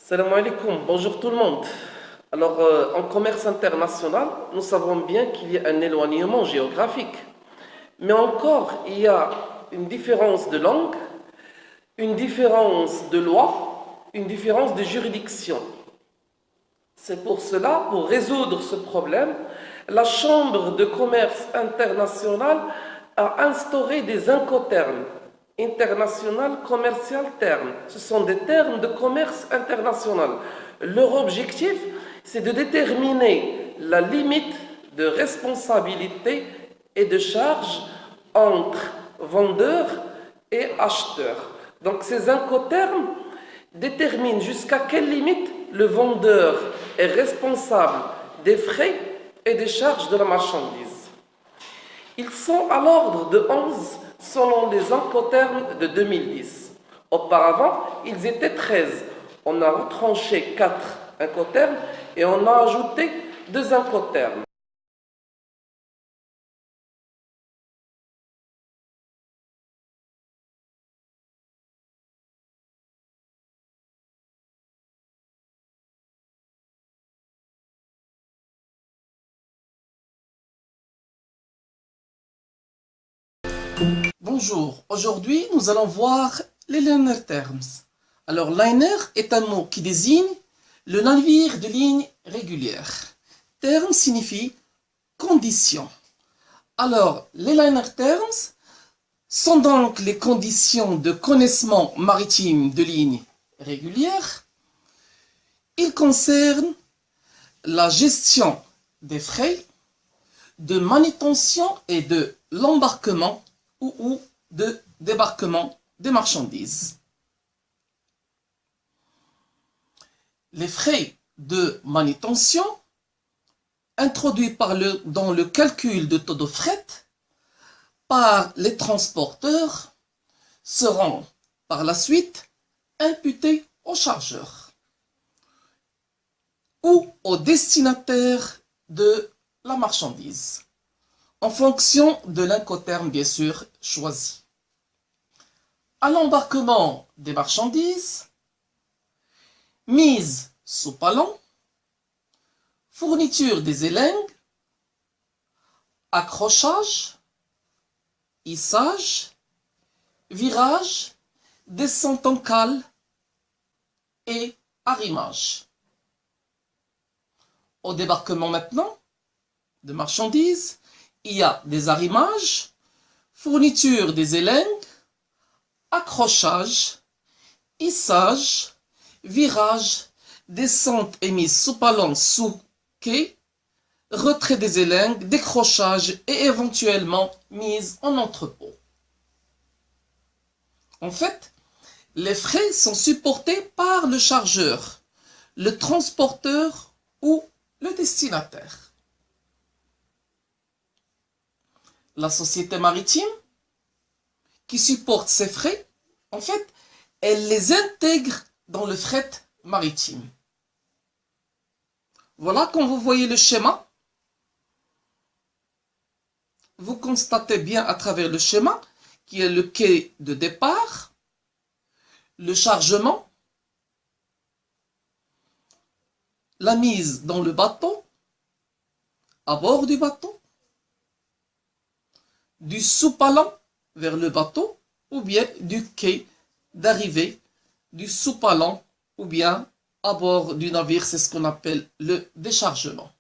Salam alaikum, bonjour tout le monde. Alors, en commerce international, nous savons bien qu'il y a un éloignement géographique. Mais encore, il y a une différence de langue, une différence de loi, une différence de juridiction. C'est pour cela, pour résoudre ce problème, la Chambre de commerce international a instauré des incoterms. International, commercial, terme. Ce sont des termes de commerce international. Leur objectif, c'est de déterminer la limite de responsabilité et de charge entre vendeurs et acheteurs. Donc ces incoterms déterminent jusqu'à quelle limite le vendeur est responsable des frais et des charges de la marchandise. Ils sont à l'ordre de 11 selon les incoterms de 2010. Auparavant, ils étaient 13. On a retranché 4 incoterms et on a ajouté 2 incoterms. Bonjour, aujourd'hui nous allons voir les liner terms. Alors liner est un mot qui désigne le navire de ligne régulière. Terme signifie condition. Alors les liner terms sont donc les conditions de connaissement maritime de ligne régulière. Ils concernent la gestion des frais de manutention et de l'embarquement ou de débarquement des marchandises. Les frais de manutention introduits dans le calcul de taux de fret par les transporteurs seront par la suite imputés au chargeur ou au destinataire de la marchandise, en fonction de l'incoterme bien sûr choisi. À l'embarquement des marchandises, mise sous palon, fourniture des élingues, accrochage, hissage, virage, descente en cale et arrimage. Au débarquement maintenant de marchandises, il y a des arrimages, fourniture des élingues, accrochage, hissage, virage, descente et mise sous palon sous quai, retrait des élingues, décrochage et éventuellement mise en entrepôt. En fait, les frais sont supportés par le chargeur, le transporteur ou le destinataire. La société maritime qui supporte ces frais, en fait, elle les intègre dans le fret maritime. Voilà, quand vous voyez le schéma, vous constatez bien à travers le schéma qu'il y a le quai de départ, le chargement, la mise dans le bateau, à bord du bateau, du sous-palon vers le bateau ou bien du quai d'arrivée du sous-palon ou bien à bord du navire, c'est ce qu'on appelle le déchargement.